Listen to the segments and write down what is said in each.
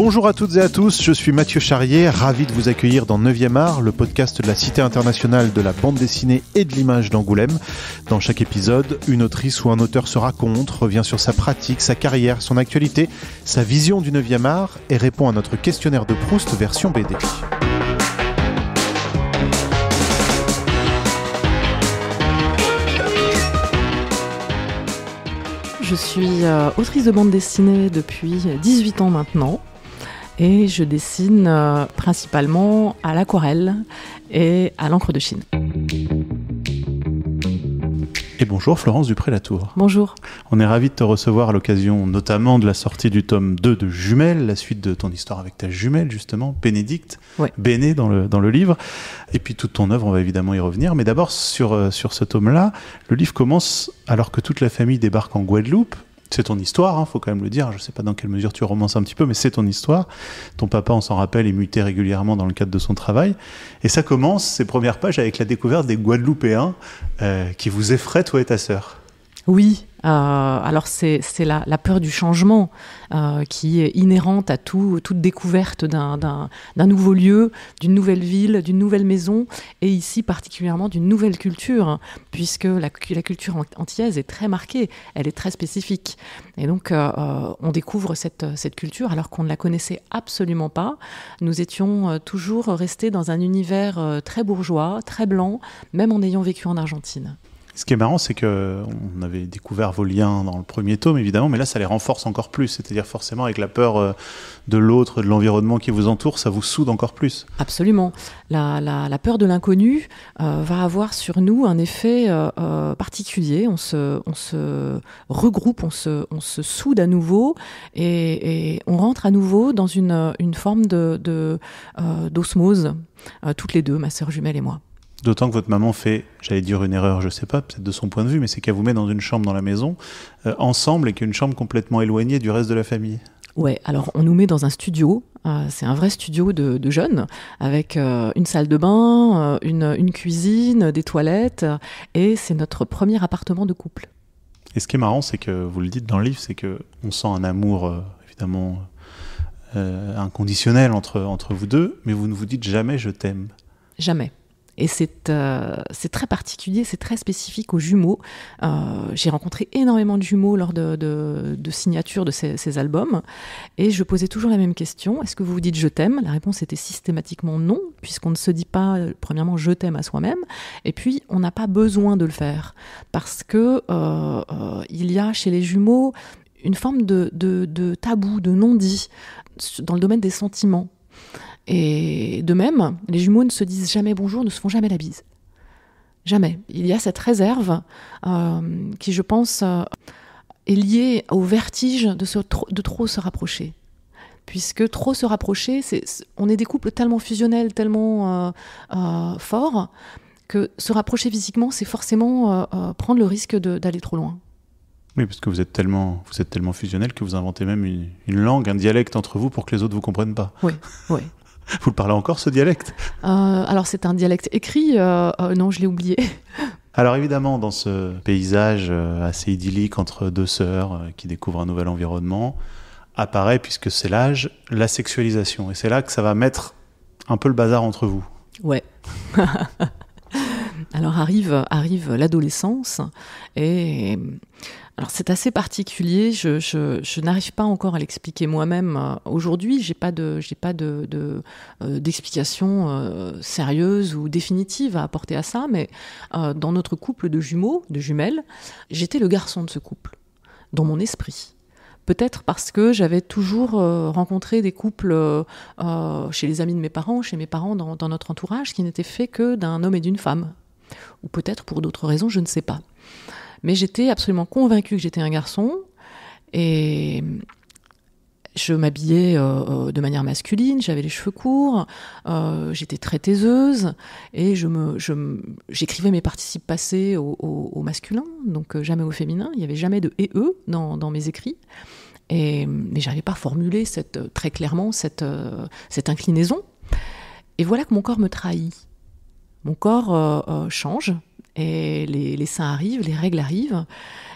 Bonjour à toutes et à tous, je suis Mathieu Charrier, ravi de vous accueillir dans 9e art, le podcast de la Cité internationale de la bande dessinée et de l'image d'Angoulême. Dans chaque épisode, une autrice ou un auteur se raconte, revient sur sa pratique, sa carrière, son actualité, sa vision du 9e art et répond à notre questionnaire de Proust version BD. Je suis autrice de bande dessinée depuis 18 ans maintenant et je dessine principalement à l'aquarelle et à l'encre de Chine. Et bonjour Florence Dupré-Latour. Bonjour. On est ravis de te recevoir à l'occasion notamment de la sortie du tome 2 de Jumelles, la suite de ton histoire avec ta jumelle justement, Bénédicte, ouais. Béné dans le livre. Et puis toute ton œuvre, on va évidemment y revenir. Mais d'abord sur ce tome-là, le livre commence alors que toute la famille débarque en Guadeloupe. C'est ton histoire, faut quand même le dire. Je ne sais pas dans quelle mesure tu romances un petit peu, mais c'est ton histoire. Ton papa, on s'en rappelle, est muté régulièrement dans le cadre de son travail. Et ça commence, ces premières pages, avec la découverte des Guadeloupéens qui vous effraient, toi et ta sœur. Oui, alors c'est la peur du changement qui est inhérente à toute découverte d'un nouveau lieu, d'une nouvelle ville, d'une nouvelle maison, et ici particulièrement d'une nouvelle culture, puisque la culture antillaise est très marquée, elle est très spécifique. Et donc on découvre cette culture alors qu'on ne la connaissait absolument pas. Nous étions toujours restés dans un univers très bourgeois, très blanc, même en ayant vécu en Argentine. Ce qui est marrant, c'est qu'on avait découvert vos liens dans le premier tome, évidemment, mais là, ça les renforce encore plus. C'est-à-dire, forcément, avec la peur de l'autre, de l'environnement qui vous entoure, ça vous soude encore plus. Absolument. La peur de l'inconnu va avoir sur nous un effet particulier. On se regroupe, on se soude à nouveau et on rentre à nouveau dans une forme d'osmose, toutes les deux, ma sœur jumelle et moi. D'autant que votre maman fait, j'allais dire une erreur, je sais pas, peut-être de son point de vue, mais c'est qu'elle vous met dans une chambre dans la maison, ensemble, et qu'une chambre complètement éloignée du reste de la famille. Ouais, alors on nous met dans un studio, c'est un vrai studio de jeunes, avec une salle de bain, une cuisine, des toilettes, et c'est notre premier appartement de couple. Et ce qui est marrant, c'est que, vous le dites dans le livre, c'est qu'on sent un amour, évidemment, inconditionnel entre vous deux, mais vous ne vous dites jamais « je t'aime ». Jamais. Et c'est très particulier, c'est très spécifique aux jumeaux. J'ai rencontré énormément de jumeaux lors de signature de ces albums. Et je posais toujours la même question. Est-ce que vous vous dites « je t'aime » ? La réponse était systématiquement non, puisqu'on ne se dit pas, premièrement, « je t'aime » à soi-même. Et puis, on n'a pas besoin de le faire. Parce que il y a chez les jumeaux une forme de tabou, de non-dit, dans le domaine des sentiments. Et de même, les jumeaux ne se disent jamais bonjour, ne se font jamais la bise. Jamais. Il y a cette réserve qui, je pense, est liée au vertige de trop se rapprocher. Puisque trop se rapprocher, on est des couples tellement fusionnels, tellement forts, que se rapprocher physiquement, c'est forcément prendre le risque d'aller trop loin. Oui, parce que vous êtes tellement fusionnels que vous inventez même une langue, un dialecte entre vous pour que les autres ne vous comprennent pas. Oui, oui. Vous le parlez encore, ce dialecte ? Alors, c'est un dialecte écrit. Non, je l'ai oublié. Alors, évidemment, dans ce paysage assez idyllique entre deux sœurs qui découvrent un nouvel environnement, apparaît, puisque c'est l'âge, la sexualisation. Et c'est là que ça va mettre un peu le bazar entre vous. Ouais. Alors, arrive l'adolescence et... Alors c'est assez particulier, je n'arrive pas encore à l'expliquer moi-même. Aujourd'hui, j'ai pas d'explication sérieuse ou définitive à apporter à ça, mais dans notre couple de jumelles, j'étais le garçon de ce couple, dans mon esprit. Peut-être parce que j'avais toujours rencontré des couples chez les amis de mes parents, chez mes parents dans notre entourage, qui n'étaient faits que d'un homme et d'une femme. Ou peut-être pour d'autres raisons, je ne sais pas. Mais j'étais absolument convaincue que j'étais un garçon et je m'habillais de manière masculine, j'avais les cheveux courts, j'étais très taiseuse et j'écrivais mes participes passés au masculin, donc jamais au féminin. Il n'y avait jamais de « et eux » dans mes écrits. Mais je n'arrivais pas à formuler très clairement cette inclinaison. Et voilà que mon corps me trahit. Mon corps change et les seins arrivent, les règles arrivent.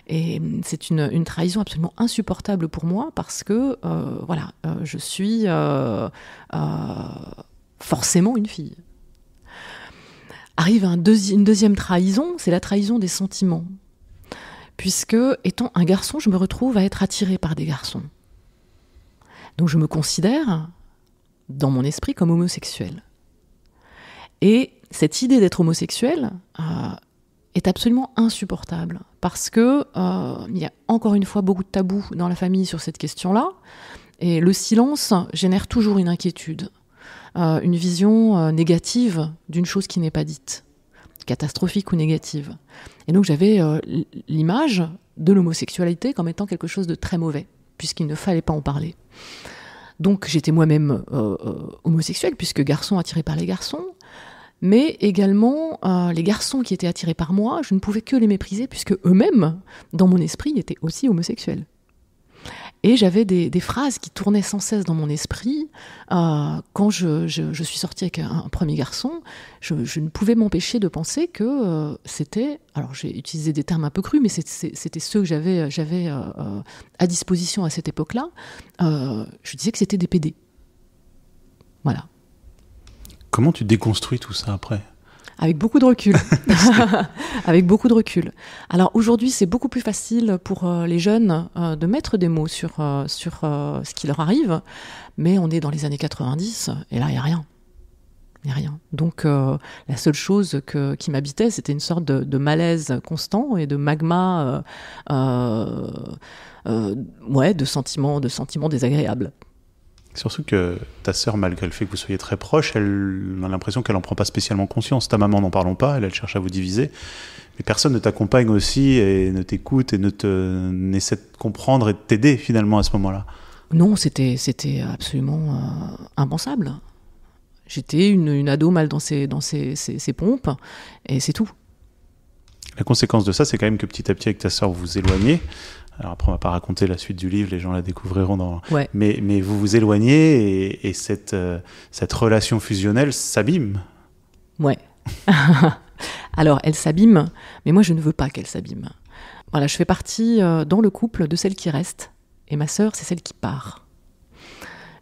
Et c'est une trahison absolument insupportable pour moi parce que je suis forcément une fille. Arrive une deuxième trahison, c'est la trahison des sentiments. Puisque, étant un garçon, je me retrouve à être attirée par des garçons. Donc je me considère, dans mon esprit, comme homosexuelle. Et cette idée d'être homosexuelle est absolument insupportable. Parce que il y a encore une fois beaucoup de tabous dans la famille sur cette question-là. Et le silence génère toujours une inquiétude. Une vision négative d'une chose qui n'est pas dite, catastrophique ou négative. Et donc j'avais l'image de l'homosexualité comme étant quelque chose de très mauvais, puisqu'il ne fallait pas en parler. Donc j'étais moi-même homosexuelle, puisque garçon attiré par les garçons, mais également les garçons qui étaient attirés par moi, je ne pouvais que les mépriser, puisque eux-mêmes, dans mon esprit, étaient aussi homosexuels. Et j'avais des phrases qui tournaient sans cesse dans mon esprit. Quand je suis sortie avec un premier garçon, je ne pouvais m'empêcher de penser que c'était... Alors j'ai utilisé des termes un peu crus, mais c'était ceux que j'avais à disposition à cette époque-là. Je disais que c'était des PD. Voilà. Comment tu déconstruis tout ça après ? Avec beaucoup de recul. Avec beaucoup de recul. Alors aujourd'hui, c'est beaucoup plus facile pour les jeunes de mettre des mots sur ce qui leur arrive, mais on est dans les années 90 et là, il n'y a rien. Il n'y a rien. Donc la seule chose qui m'habitait, c'était une sorte de malaise constant et de magma de sentiments désagréables. Surtout que ta sœur, malgré le fait que vous soyez très proches, elle a l'impression qu'elle n'en prend pas spécialement conscience. Ta maman, n'en parlons pas, elle cherche à vous diviser. Mais personne ne t'accompagne aussi et ne t'écoute et n'essaie de comprendre et de t'aider finalement à ce moment-là. Non, c'était absolument impensable. J'étais une ado mal dans ses pompes et c'est tout. La conséquence de ça, c'est quand même que petit à petit avec ta sœur, vous vous éloignez. Alors après, on va pas raconter la suite du livre, les gens la découvriront dans... Ouais. Mais vous vous éloignez et cette relation fusionnelle s'abîme. Ouais. Alors, elle s'abîme, mais moi, je ne veux pas qu'elle s'abîme. Voilà, je fais partie dans le couple de celle qui reste, et ma sœur, c'est celle qui part.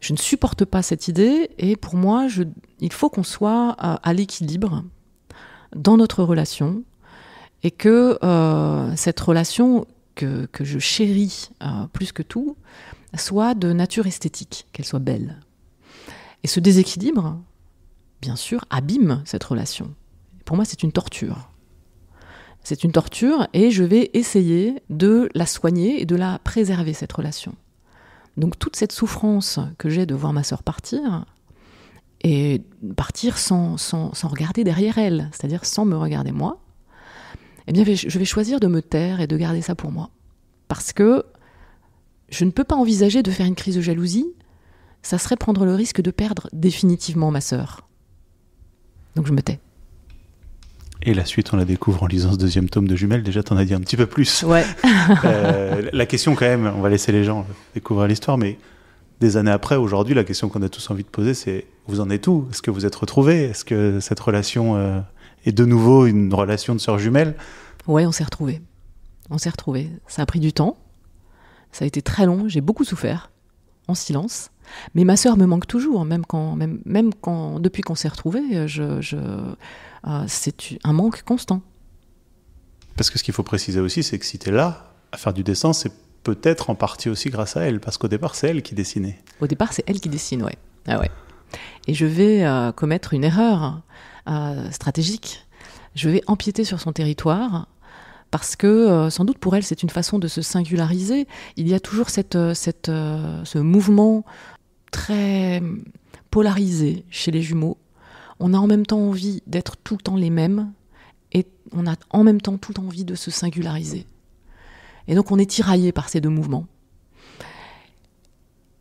Je ne supporte pas cette idée, et pour moi, il faut qu'on soit à l'équilibre dans notre relation, et que cette relation... que je chéris plus que tout, soit de nature esthétique, qu'elle soit belle. Et ce déséquilibre, bien sûr, abîme cette relation. Pour moi, c'est une torture. C'est une torture et je vais essayer de la soigner et de la préserver, cette relation. Donc toute cette souffrance que j'ai de voir ma sœur partir, et partir sans regarder derrière elle, c'est-à-dire sans me regarder moi, eh bien, je vais choisir de me taire et de garder ça pour moi. Parce que je ne peux pas envisager de faire une crise de jalousie, ça serait prendre le risque de perdre définitivement ma sœur. Donc je me tais. Et la suite, on la découvre en lisant ce deuxième tome de Jumelles. Déjà, t'en as dit un petit peu plus. Ouais. La question quand même, on va laisser les gens découvrir l'histoire, mais des années après, aujourd'hui, la question qu'on a tous envie de poser, c'est vous en êtes où ? Est-ce que vous êtes retrouvés ? Est-ce que cette relation... Et de nouveau, une relation de sœurs jumelles. Ouais, on s'est retrouvés. Ça a pris du temps. Ça a été très long. J'ai beaucoup souffert, en silence. Mais ma sœur me manque toujours, même quand depuis qu'on s'est retrouvés, c'est un manque constant. Parce que ce qu'il faut préciser aussi, c'est que si tu es là, à faire du dessin, c'est peut-être en partie aussi grâce à elle. Parce qu'au départ, c'est elle qui dessinait. Au départ, c'est elle qui dessine, ouais. Ah ouais. Et je vais commettre une erreur stratégique. Je vais empiéter sur son territoire parce que sans doute pour elle c'est une façon de se singulariser. Il y a toujours ce mouvement très polarisé chez les jumeaux. On a en même temps envie d'être tout le temps les mêmes et on a en même temps tout le temps envie de se singulariser. Et donc on est tiraillé par ces deux mouvements.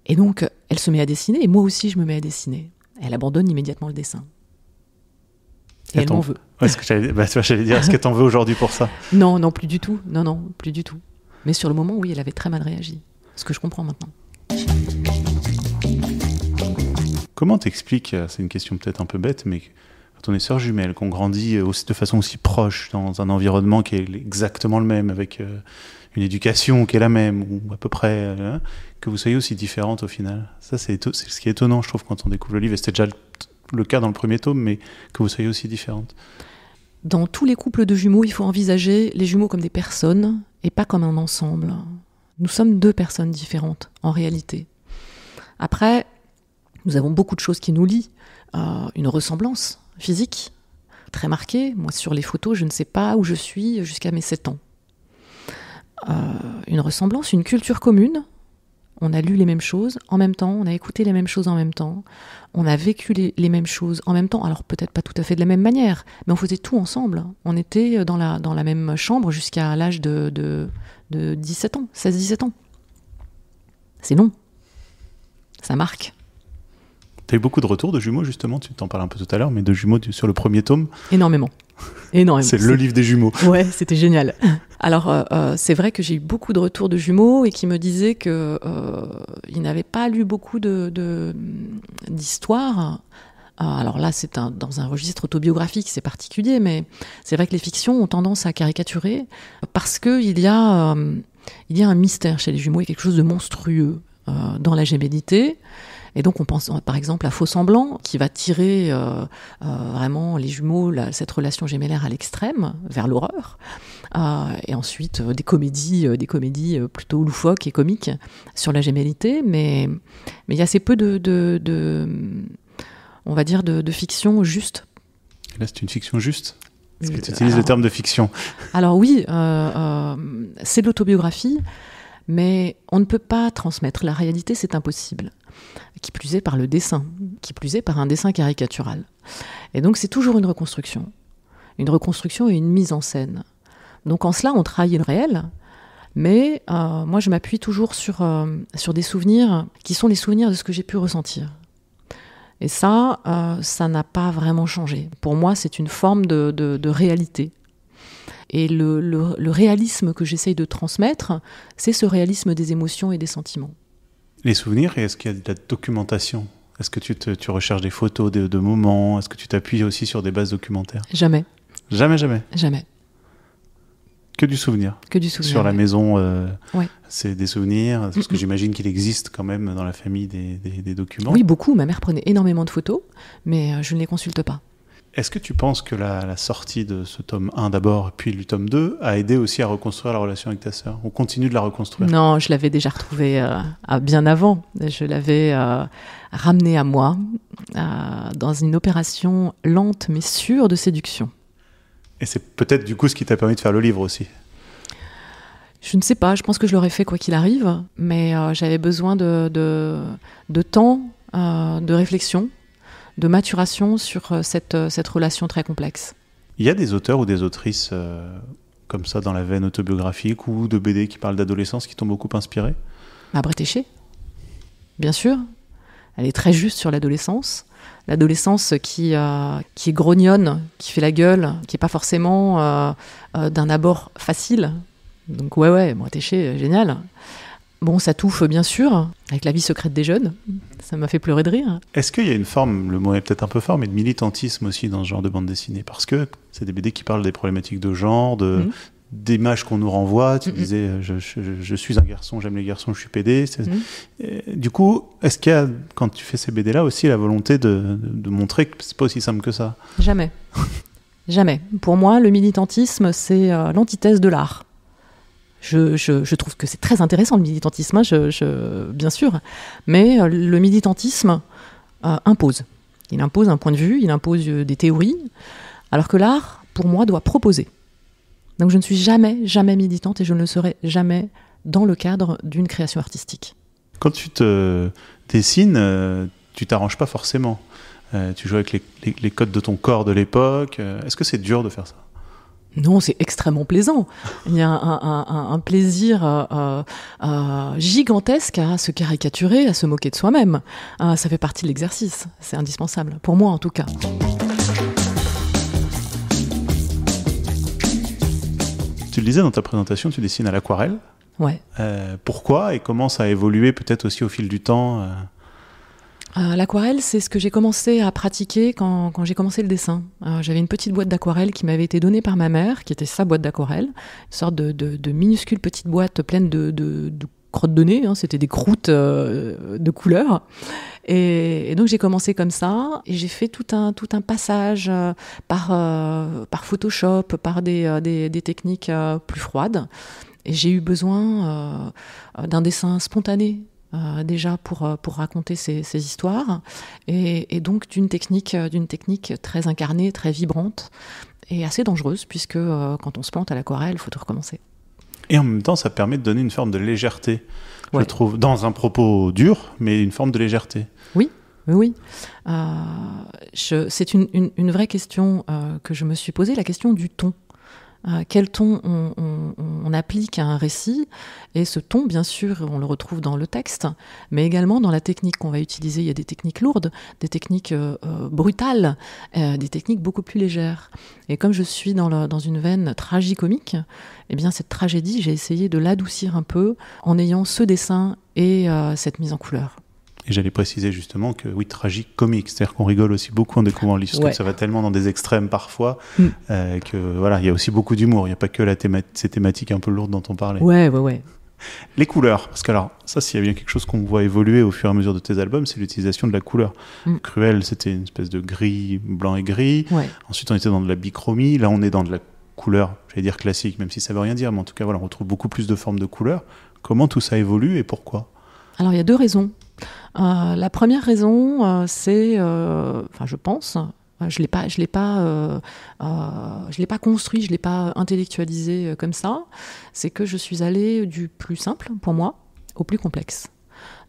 Et donc elle se met à dessiner et moi aussi je me mets à dessiner. Elle abandonne immédiatement le dessin. Et elle m'en veut. Ouais, j'allais dire, est-ce que t'en veux aujourd'hui pour ça ? Non, plus du tout. Non, plus du tout. Mais sur le moment, oui, elle avait très mal réagi. Ce que je comprends maintenant. Comment t'expliques, c'est une question peut-être un peu bête, mais quand on est sœurs jumelles, qu'on grandit de façon aussi proche dans un environnement qui est exactement le même, avec une éducation qui est la même, ou à peu près, que vous soyez aussi différentes au final. Ça, c'est ce qui est étonnant, je trouve, quand on découvre le livre, et c'était déjà le cas dans le premier tome, mais que vous soyez aussi différentes. Dans tous les couples de jumeaux, il faut envisager les jumeaux comme des personnes et pas comme un ensemble. Nous sommes deux personnes différentes, en réalité. Après, nous avons beaucoup de choses qui nous lient. Une ressemblance physique très marquée. Moi, sur les photos, je ne sais pas où je suis jusqu'à mes 7 ans. Une ressemblance, une culture commune. On a lu les mêmes choses en même temps, on a écouté les mêmes choses en même temps, on a vécu les mêmes choses en même temps. Alors peut-être pas tout à fait de la même manière, mais on faisait tout ensemble. On était dans la même chambre jusqu'à l'âge de 17 ans, 16-17 ans. C'est long. Ça marque. Tu as eu beaucoup de retours de jumeaux, justement, tu t'en parles un peu tout à l'heure, mais de jumeaux sur le premier tome. Énormément. C'est le livre des jumeaux. Ouais, c'était génial. Alors, c'est vrai que j'ai eu beaucoup de retours de jumeaux et qui me disaient qu'ils n'avaient pas lu beaucoup d'histoires. Alors là, c'est dans un registre autobiographique, c'est particulier, mais c'est vrai que les fictions ont tendance à caricaturer parce qu'il y a un mystère chez les jumeaux, il y a quelque chose de monstrueux dans la gémellité. Et donc on pense par exemple à Faux-Semblant, qui va tirer vraiment les jumeaux, cette relation gémellaire à l'extrême, vers l'horreur. Et ensuite des comédies plutôt loufoques et comiques sur la gémellité. Mais il y a assez peu on va dire, de fiction juste. Là, c'est une fiction juste ? Est-ce que tu utilises le terme de fiction ? Alors oui, c'est de l'autobiographie, mais on ne peut pas transmettre. La réalité, c'est impossible. Qui plus est par le dessin, qui plus est par un dessin caricatural. Et donc c'est toujours une reconstruction et une mise en scène. Donc en cela, on trahit le réel, mais moi je m'appuie toujours sur des souvenirs qui sont les souvenirs de ce que j'ai pu ressentir. Et ça n'a pas vraiment changé. Pour moi, c'est une forme de réalité. Et le réalisme que j'essaye de transmettre, c'est ce réalisme des émotions et des sentiments. Les souvenirs, et est-ce qu'il y a de la documentation ? Est-ce que tu recherches des photos de moments ? Est-ce que tu t'appuies aussi sur des bases documentaires ? Jamais. Jamais, jamais ? Jamais. Que du souvenir ? Que du souvenir. Sur la maison, ouais. C'est des souvenirs, parce que j'imagine qu'il existe quand même dans la famille des documents. Oui, beaucoup. Ma mère prenait énormément de photos, mais je ne les consulte pas. Est-ce que tu penses que la sortie de ce tome 1 d'abord, puis du tome 2, a aidé aussi à reconstruire la relation avec ta sœur ? On continue de la reconstruire ? Non, je l'avais déjà retrouvée bien avant. Je l'avais ramenée à moi dans une opération lente mais sûre de séduction. Et c'est peut-être du coup ce qui t'a permis de faire le livre aussi ? Je ne sais pas, je pense que je l'aurais fait quoi qu'il arrive, mais j'avais besoin de temps, de réflexion, de maturation sur cette relation très complexe. Il y a des auteurs ou des autrices comme ça dans la veine autobiographique ou de BD qui parlent d'adolescence qui t'ont beaucoup inspiré ? Bretéché, bien sûr. Elle est très juste sur l'adolescence. L'adolescence qui est grognonne, qui fait la gueule, qui n'est pas forcément d'un abord facile. Donc ouais, Bretéché, génial. Bon, ça touffe bien sûr, avec La vie secrète des jeunes. Ça m'a fait pleurer de rire. Est-ce qu'il y a une forme, le mot est peut-être un peu fort, mais de militantisme aussi dans ce genre de bande dessinée ? Parce que c'est des BD qui parlent des problématiques de genre, d'images qu'on nous renvoie. Tu disais, je suis un garçon, j'aime les garçons, je suis pédé. Du coup, est-ce qu'il y a, quand tu fais ces BD-là, aussi la volonté de montrer que c'est pas aussi simple que ça ? Jamais. Jamais. Pour moi, le militantisme, c'est l'antithèse de l'art. Je trouve que c'est très intéressant le militantisme, bien sûr, mais le militantisme impose. Il impose un point de vue, il impose des théories, alors que l'art, pour moi, doit proposer. Donc je ne suis jamais militante et je ne le serai jamais dans le cadre d'une création artistique. Quand tu te dessines, tu t'arranges pas forcément. Tu joues avec les codes de ton corps de l'époque. Est-ce que c'est dur de faire ça ? Non, c'est extrêmement plaisant. Il y a un plaisir gigantesque à se caricaturer, à se moquer de soi-même. Ça fait partie de l'exercice, c'est indispensable, pour moi en tout cas. Tu le disais dans ta présentation, tu dessines à l'aquarelle. Ouais. Pourquoi et comment ça a évolué peut-être aussi au fil du temps L'aquarelle, c'est ce que j'ai commencé à pratiquer quand j'ai commencé le dessin. J'avais une petite boîte d'aquarelle qui m'avait été donnée par ma mère, qui était sa boîte d'aquarelle, une sorte de minuscule petite boîte pleine de crottes de nez, hein, c'était des croûtes de couleurs. Et donc j'ai commencé comme ça, et j'ai fait tout un passage par Photoshop, par des techniques plus froides. Et j'ai eu besoin d'un dessin spontané. Déjà pour raconter ces histoires, et donc d'une technique très incarnée, très vibrante et assez dangereuse, puisque quand on se plante à l'aquarelle, il faut tout recommencer. Et en même temps, ça permet de donner une forme de légèreté, je trouve, dans un propos dur, mais une forme de légèreté. Oui. C'est une vraie question que je me suis posée, la question du ton. Quel ton on applique à un récit, et ce ton, bien sûr, on le retrouve dans le texte, mais également dans la technique qu'on va utiliser. Il y a des techniques lourdes, des techniques brutales, des techniques beaucoup plus légères. Et comme je suis dans une veine tragicomique, eh bien cette tragédie, j'ai essayé de l'adoucir un peu en ayant ce dessin et cette mise en couleur. Et j'allais préciser justement que oui, tragique, comique, c'est-à-dire qu'on rigole aussi beaucoup en découvrant le livre, parce que ça va tellement dans des extrêmes parfois, que voilà, il y a aussi beaucoup d'humour, il n'y a pas que ces thématiques un peu lourdes dont on parlait. Ouais. Les couleurs, parce que alors, ça, s'il y a bien quelque chose qu'on voit évoluer au fur et à mesure de tes albums, c'est l'utilisation de la couleur. Cruel, c'était une espèce de gris, blanc et gris. Ensuite, on était dans de la bichromie. Là, on est dans de la couleur, j'allais dire classique, même si ça veut rien dire, mais en tout cas, voilà, on retrouve beaucoup plus de formes de couleurs. Comment tout ça évolue et pourquoi ? Alors, il y a deux raisons. La première raison, c'est, je pense, je l'ai pas construit, je l'ai pas intellectualisé comme ça. C'est que je suis allée du plus simple pour moi au plus complexe.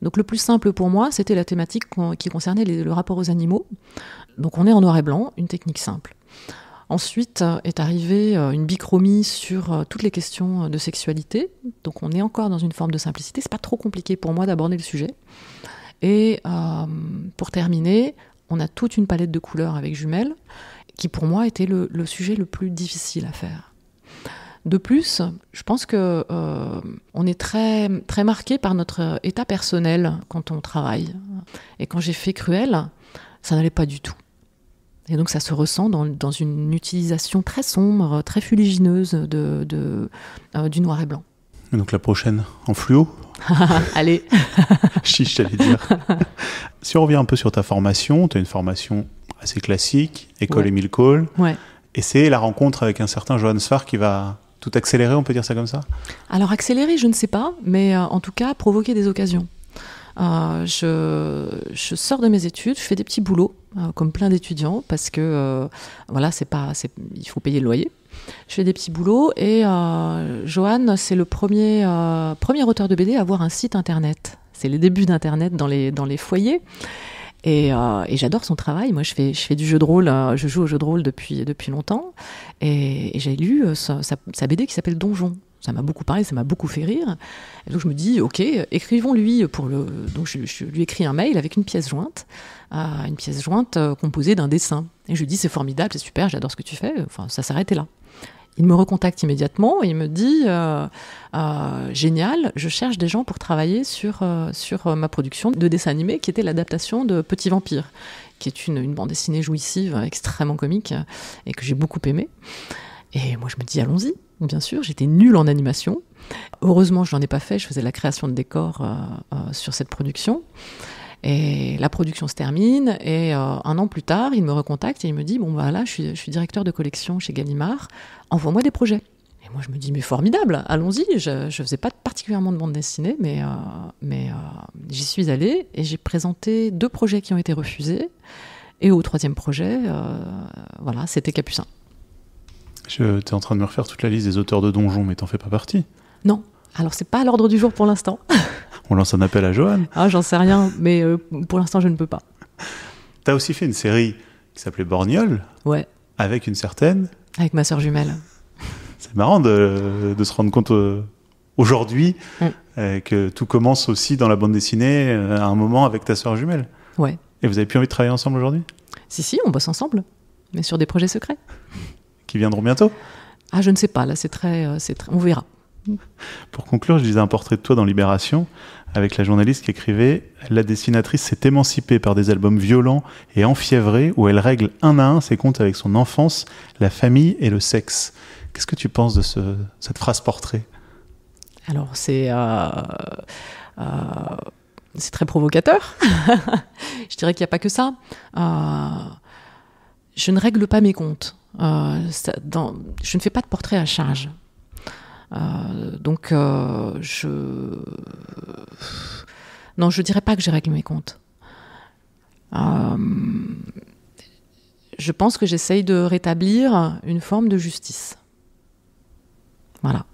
Donc le plus simple pour moi, c'était la thématique qui concernait le rapport aux animaux. Donc on est en noir et blanc, une technique simple. Ensuite est arrivée une bichromie sur toutes les questions de sexualité. Donc on est encore dans une forme de simplicité. C'est pas trop compliqué pour moi d'aborder le sujet. Et pour terminer, on a toute une palette de couleurs avec jumelles, qui pour moi était le sujet le plus difficile à faire. De plus, je pense que on est très, très marqué par notre état personnel quand on travaille. Et quand j'ai fait Cruel, ça n'allait pas du tout. Et donc ça se ressent dans une utilisation très sombre, très fuligineuse du noir et blanc. Et donc la prochaine, en fluo ? Allez. Chiche, j'allais dire. Si on revient un peu sur ta formation, tu as une formation assez classique, école Émile Cole. Et c'est la rencontre avec un certain Johann Sfar qui va tout accélérer, on peut dire ça comme ça ? Alors accélérer, je ne sais pas, mais en tout cas provoquer des occasions. Je sors de mes études, je fais des petits boulots, comme plein d'étudiants, parce que il faut payer le loyer. Je fais des petits boulots, et Johann, c'est le premier auteur de BD à avoir un site internet. C'est les débuts d'internet dans les foyers. Et j'adore son travail. Moi, je fais du jeu de rôle, je joue au jeu de rôle depuis longtemps. Et j'ai lu sa BD qui s'appelle Donjon. Ça m'a beaucoup parlé, ça m'a beaucoup fait rire. Et donc je me dis, ok, écrivons-lui donc je lui écris un mail avec une pièce jointe composée d'un dessin. Et je lui dis, c'est formidable, c'est super, j'adore ce que tu fais. Enfin, ça s'arrêtait là. Il me recontacte immédiatement et il me dit, génial, je cherche des gens pour travailler sur ma production de dessin animé, qui était l'adaptation de Petit Vampire, qui est une bande dessinée jouissive, extrêmement comique, et que j'ai beaucoup aimée. Et moi, je me dis, allons-y. Bien sûr, j'étais nulle en animation. Heureusement, je n'en ai pas fait. Je faisais la création de décors sur cette production. Et la production se termine. Et un an plus tard, il me recontacte et il me dit, bon, voilà, je suis directeur de collection chez Gallimard. Envoie-moi des projets. Et moi, je me dis, mais formidable, allons-y. Je ne faisais pas particulièrement de bande dessinée, mais j'y suis allée. Et j'ai présenté 2 projets qui ont été refusés. Et au 3e projet, c'était Capucin. T'es en train de me refaire toute la liste des auteurs de Donjon, mais t'en fais pas partie. Non. Alors, c'est pas à l'ordre du jour pour l'instant. On lance un appel à Johann. J'en sais rien, mais pour l'instant, je ne peux pas. T'as aussi fait une série qui s'appelait Borgnole. Ouais. Avec une certaine... Avec ma sœur jumelle. C'est marrant de se rendre compte aujourd'hui que tout commence aussi dans la bande dessinée à un moment avec ta sœur jumelle. Ouais. Et vous avez plus envie de travailler ensemble aujourd'hui ? Si, on bosse ensemble, mais sur des projets secrets. Qui viendront bientôt ? Je ne sais pas, là, c'est très, on verra. Pour conclure, je lisais un portrait de toi dans Libération, avec la journaliste qui écrivait « La dessinatrice s'est émancipée par des albums violents et enfiévrés où elle règle un à un ses comptes avec son enfance, la famille et le sexe ». Qu'est-ce que tu penses de cette phrase portrait ? Alors, c'est très provocateur. Je dirais qu'il n'y a pas que ça. Je ne règle pas mes comptes. Je ne fais pas de portrait à charge. Donc, non, je dirais pas que je règle mes comptes. Je pense que j'essaye de rétablir une forme de justice. Voilà.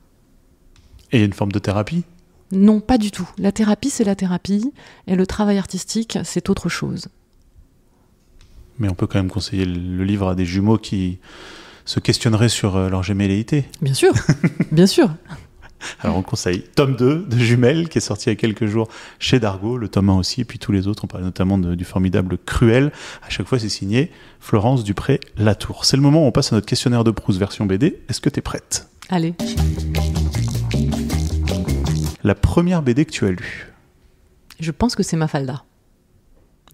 Et une forme de thérapie ? Non, pas du tout. La thérapie, c'est la thérapie, et le travail artistique, c'est autre chose. Mais on peut quand même conseiller le livre à des jumeaux qui se questionneraient sur leur gémelléité. Bien sûr, bien sûr. Alors on conseille tome 2 de Jumelles, qui est sorti il y a quelques jours chez Dargaud, le tome 1 aussi, et puis tous les autres. On parlait notamment du formidable Cruel. À chaque fois, c'est signé Florence Dupré-Latour. C'est le moment où on passe à notre questionnaire de Proust version BD. Est-ce que t'es prête ? Allez. La première BD que tu as lue ? Je pense que c'est Mafalda.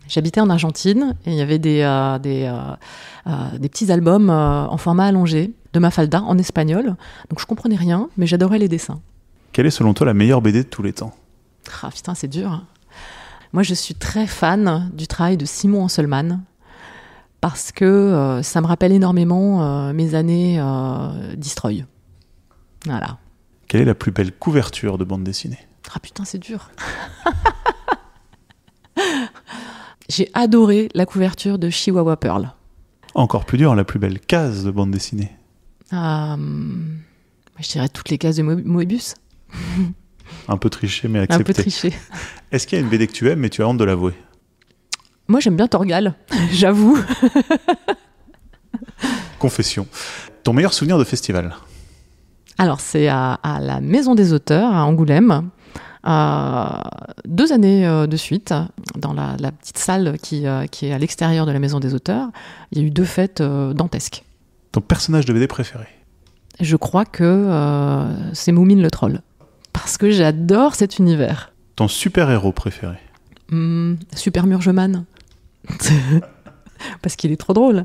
J'habitais en Argentine et il y avait des petits albums en format allongé de Mafalda en espagnol. Donc je comprenais rien, mais j'adorais les dessins. Quelle est selon toi la meilleure BD de tous les temps ? Ah putain, c'est dur. Moi, je suis très fan du travail de Simon Hanselmann parce que ça me rappelle énormément mes années Destroy. Voilà. Quelle est la plus belle couverture de bande dessinée ? Ah putain, c'est dur. J'ai adoré la couverture de Chihuahua Pearl. Encore plus dur, la plus belle case de bande dessinée. Je dirais toutes les cases de Moebius. Un peu triché, mais accepté. Un peu triché. Est-ce qu'il y a une BD que tu aimes, mais tu as honte de l'avouer ? Moi, j'aime bien Torgal, j'avoue. Confession. Ton meilleur souvenir de festival ? Alors, c'est à la Maison des Auteurs, à Angoulême. 2 années de suite, dans la petite salle qui est à l'extérieur de la Maison des Auteurs, il y a eu 2 fêtes dantesques. Ton personnage de BD préféré ? Je crois que c'est Moumine le troll, parce que j'adore cet univers. Ton super-héros préféré ? Super Murgeman, parce qu'il est trop drôle.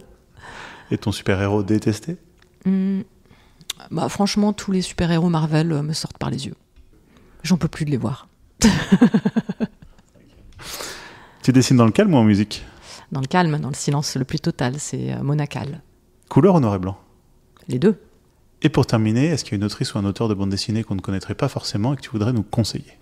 Et ton super-héros détesté ? Franchement, tous les super-héros Marvel me sortent par les yeux. J'en peux plus de les voir. Tu dessines dans le calme ou en musique ? Dans le calme, dans le silence le plus total, c'est monacal. Couleur ou noir et blanc ? Les 2. Et pour terminer, est-ce qu'il y a une autrice ou un auteur de bande dessinée qu'on ne connaîtrait pas forcément et que tu voudrais nous conseiller ?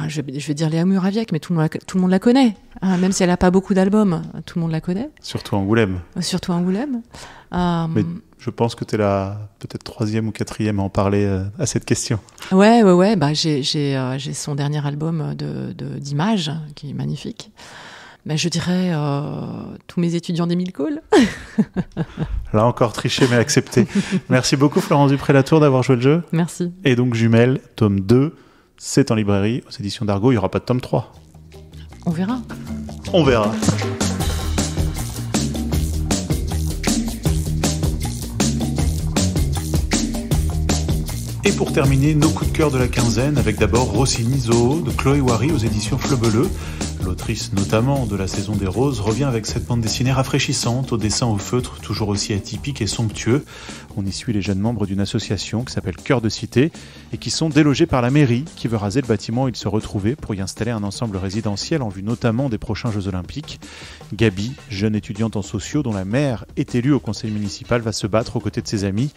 Je vais dire Léa Muraviec, mais tout le monde la connaît. Même si elle n'a pas beaucoup d'albums, tout le monde la connaît. Surtout Angoulême. Surtout Angoulême. Mais je pense que tu es la peut-être 3e ou 4e à en parler à cette question. Ouais. J'ai son dernier album d'images, qui est magnifique. Mais je dirais tous mes étudiants d'Émile Cole. Là encore triché mais accepté. Merci beaucoup Florence Dupré-Latour d'avoir joué le jeu. Merci. Et donc Jumelles, tome 2, c'est en librairie aux éditions Dargaud. Il n'y aura pas de tome 3. On verra. On verra. Et pour terminer, nos coups de cœur de la quinzaine, avec d'abord Rossini Zoo de Chloé Wary aux éditions Flebeleux. L'autrice notamment de La Saison des Roses revient avec cette bande dessinée rafraîchissante, au dessin au feutre toujours aussi atypique et somptueux. On y suit les jeunes membres d'une association qui s'appelle Cœur de Cité et qui sont délogés par la mairie qui veut raser le bâtiment où ils se retrouvaient pour y installer un ensemble résidentiel en vue notamment des prochains Jeux Olympiques. Gabi, jeune étudiante en sociaux dont la mère est élue au conseil municipal, va se battre aux côtés de ses amis.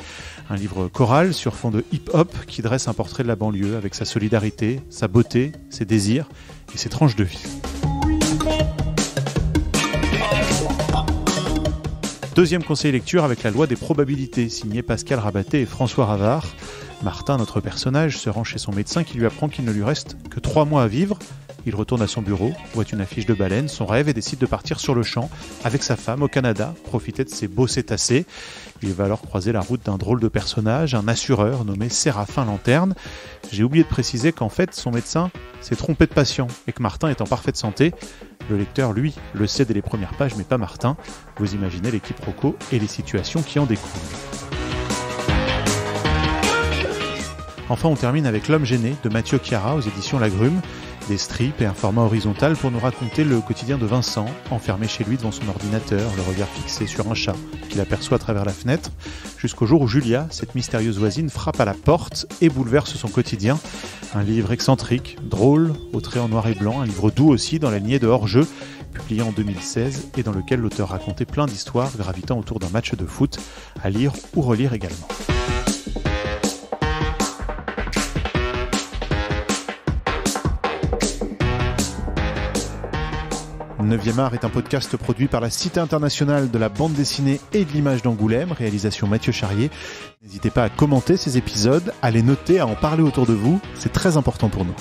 Un livre choral sur fond de hip-hop qui dresse un portrait de la banlieue avec sa solidarité, sa beauté, ses désirs et ses tranches de vie. Deuxième conseil lecture avec La Loi des probabilités, signé Pascal Rabaté et François Ravard. Martin, notre personnage, se rend chez son médecin qui lui apprend qu'il ne lui reste que 3 mois à vivre. Il retourne à son bureau, voit une affiche de baleine, son rêve, et décide de partir sur le champ avec sa femme au Canada, profiter de ses beaux cétacés. Il va alors croiser la route d'un drôle de personnage, un assureur nommé Séraphin Lanterne. J'ai oublié de préciser qu'en fait, son médecin s'est trompé de patient et que Martin est en parfaite santé. Le lecteur, lui, le sait dès les premières pages, mais pas Martin. Vous imaginez les quiproquos et les situations qui en découlent. Enfin, on termine avec L'Homme gêné de Mathieu Chiara aux éditions Lagrume, des strips et un format horizontal pour nous raconter le quotidien de Vincent, enfermé chez lui devant son ordinateur, le regard fixé sur un chat qu'il aperçoit à travers la fenêtre, jusqu'au jour où Julia, cette mystérieuse voisine, frappe à la porte et bouleverse son quotidien. Un livre excentrique, drôle, au trait en noir et blanc, un livre doux aussi dans la lignée de Hors-jeu, publié en 2016 et dans lequel l'auteur racontait plein d'histoires gravitant autour d'un match de foot, à lire ou relire également. Neuvième Art est un podcast produit par la Cité internationale de la bande dessinée et de l'image d'Angoulême, réalisation Mathieu Charrier. N'hésitez pas à commenter ces épisodes, à les noter, à en parler autour de vous, c'est très important pour nous.